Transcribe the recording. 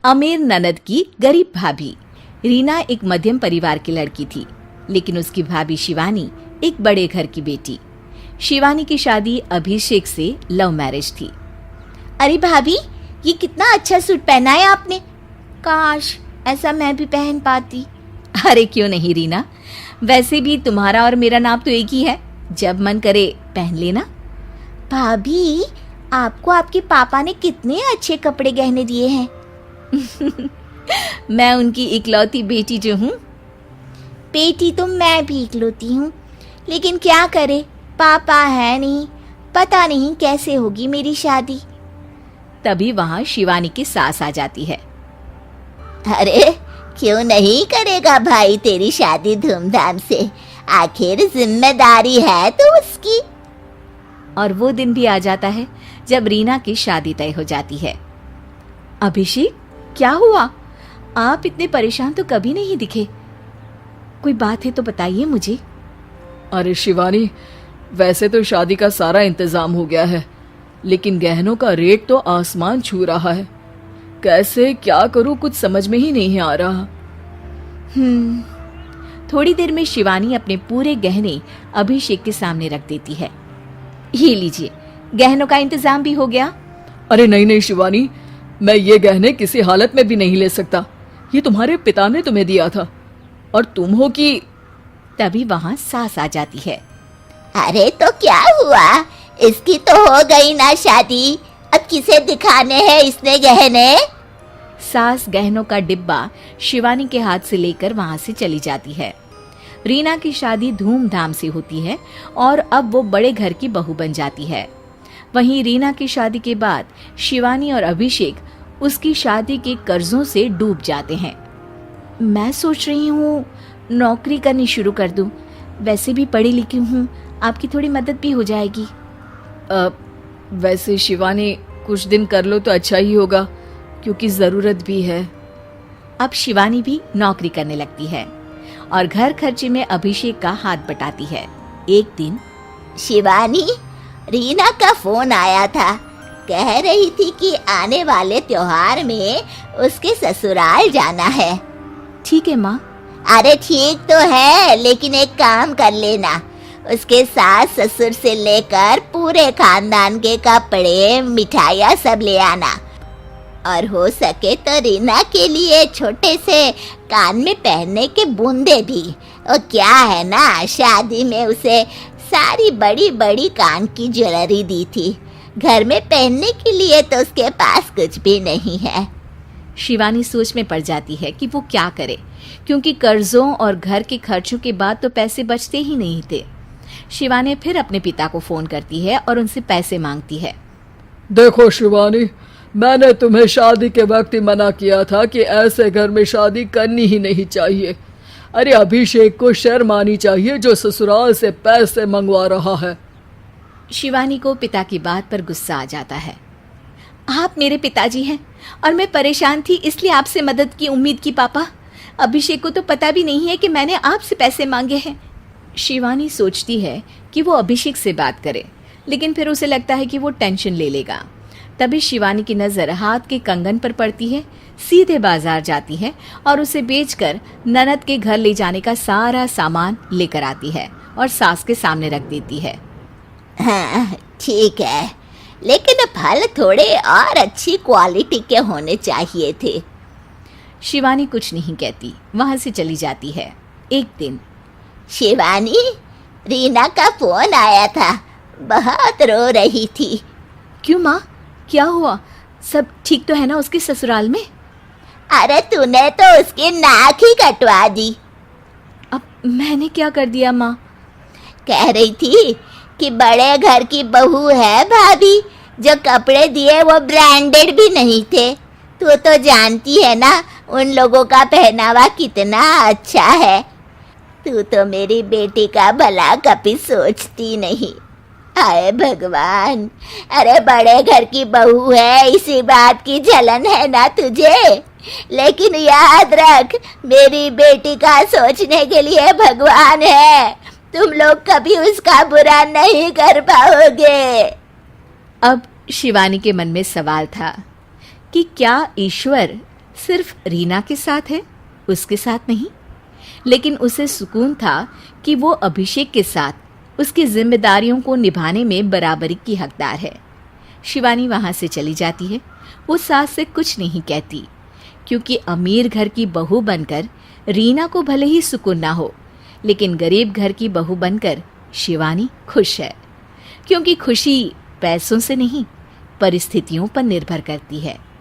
अमीर ननद की गरीब भाभी। रीना एक मध्यम परिवार की लड़की थी, लेकिन उसकी भाभी शिवानी एक बड़े घर की बेटी। शिवानी की शादी अभिषेक से लव मैरिज थी। अरे भाभी, ये कितना अच्छा सूट पहना है आपने। काश ऐसा मैं भी पहन पाती। अरे क्यों नहीं रीना, वैसे भी तुम्हारा और मेरा नाम तो एक ही है, जब मन करे पहन लेना। भाभी, आपको आपके पापा ने कितने अच्छे कपड़े गहने दिए हैं। मैं उनकी इकलौती बेटी जो हूँ। बेटी तो मैं भी इकलौती हूँ, लेकिन क्या करे, पापा है नहीं, पता नहीं कैसे होगी मेरी शादी। तभी वहाँ शिवानी की सास आ जाती है। अरे क्यों नहीं करेगा भाई तेरी शादी धूमधाम से, आखिर जिम्मेदारी है तो उसकी। और वो दिन भी आ जाता है जब रीना की शादी तय हो जाती है। अभिषेक, क्या हुआ? आप इतने परेशान तो कभी नहीं दिखे, कोई बात है तो बताइए मुझे। अरे शिवानी, वैसे तो शादी का सारा इंतजाम हो गया है, लेकिन गहनों का रेट तो आसमान छू रहा है। कैसे क्या करूं, कुछ समझ में ही नहीं आ रहा। थोड़ी देर में शिवानी अपने पूरे गहने अभिषेक के सामने रख देती है। ये लीजिए, गहनों का इंतजाम भी हो गया। अरे नहीं नहीं शिवानी, मैं ये गहने किसी हालत में भी नहीं ले सकता। ये तुम्हारे पिता ने तुम्हें दिया था, और तुम हो कि। तभी वहां सास आ जाती है। अरे तो क्या हुआ, इसकी तो हो गई ना शादी, अब किसे दिखाने हैं इसने गहने। सास गहनों का डिब्बा शिवानी के हाथ से लेकर वहां से चली जाती है। रीना की शादी धूमधाम से होती है और अब वो बड़े घर की बहू बन जाती है। वहीं रीना की शादी के बाद शिवानी और अभिषेक उसकी शादी के कर्जों से डूब जाते हैं। मैं सोच रही हूँ नौकरी करनी शुरू कर दूं, वैसे भी पढ़ी लिखी हूँ, आपकी थोड़ी मदद भी हो जाएगी। वैसे शिवानी, कुछ दिन कर लो तो अच्छा ही होगा, क्योंकि जरूरत भी है। अब शिवानी भी नौकरी करने लगती है और घर खर्चे में अभिषेक का हाथ बटाती है। एक दिन शिवानी, रीना का फोन आया था, कह रही थी कि आने वाले त्योहार में उसके ससुराल जाना है। ठीक है माँ। अरे ठीक तो है, लेकिन एक काम कर लेना, उसके सास ससुर से लेकर पूरे खानदान के कपड़े मिठाइयाँ सब ले आना, और हो सके तो रीना के लिए छोटे से कान में पहनने के बूंदे भी। और क्या है ना, शादी में उसे सारी बड़ी बड़ी कान की ज्वेलरी दी थी, घर में पहनने के लिए तो उसके पास कुछ भी नहीं है। शिवानी सोच में पड़ जाती है कि वो क्या करे, क्योंकि कर्जों और घर के खर्चों के बाद तो पैसे बचते ही नहीं थे। शिवानी फिर अपने पिता को फोन करती है और उनसे पैसे मांगती है। देखो शिवानी, मैंने तुम्हें शादी के वक्त ही मना किया था कि ऐसे घर में शादी करनी ही नहीं चाहिए। अरे अभिषेक को शर्म आनी चाहिए जो ससुराल से पैसे मंगवा रहा है। शिवानी को पिता की बात पर गुस्सा आ जाता है। आप मेरे पिताजी हैं और मैं परेशान थी, इसलिए आपसे मदद की उम्मीद की पापा। अभिषेक को तो पता भी नहीं है कि मैंने आपसे पैसे मांगे हैं। शिवानी सोचती है कि वो अभिषेक से बात करे, लेकिन फिर उसे लगता है कि वो टेंशन ले लेगा। तभी शिवानी की नज़र हाथ के कंगन पर पड़ती है, सीधे बाजार जाती है और उसे बेचकर ननद के घर ले जाने का सारा सामान लेकर आती है और सास के सामने रख देती है। हाँ ठीक है, लेकिन फल थोड़े और अच्छी क्वालिटी के होने चाहिए थे। शिवानी कुछ नहीं कहती, वहां से चली जाती है। एक दिन शिवानी, रीना का फोन आया था, बहुत रो रही थी। क्यों माँ, क्या हुआ? सब ठीक तो है ना उसके ससुराल में? अरे तूने तो उसकी नाक ही कटवा दी। अब मैंने क्या कर दिया माँ? कह रही थी कि बड़े घर की बहू है भाभी, जो कपड़े दिए वो ब्रांडेड भी नहीं थे। तू तो जानती है ना उन लोगों का पहनावा कितना अच्छा है। तू तो मेरी बेटी का भला कभी सोचती नहीं। हाय भगवान, अरे बड़े घर की बहू है, इसी बात की जलन है ना तुझे, लेकिन याद रख मेरी बेटी का सोचने के लिए भगवान है, तुम लोग कभी उसका बुरा नहीं कर पाओगे। अब शिवानी के मन में सवाल था कि क्या ईश्वर सिर्फ रीना के साथ है, उसके साथ नहीं। लेकिन उसे सुकून था कि वो अभिषेक के साथ उसकी जिम्मेदारियों को निभाने में बराबरी की हकदार है। शिवानी वहां से चली जाती है। वो सास से कुछ नहीं कहती, क्योंकि अमीर घर की बहू बनकर रीना को भले ही सुकून ना हो, लेकिन गरीब घर की बहू बनकर शिवानी खुश है। क्योंकि खुशी पैसों से नहीं, परिस्थितियों पर निर्भर करती है।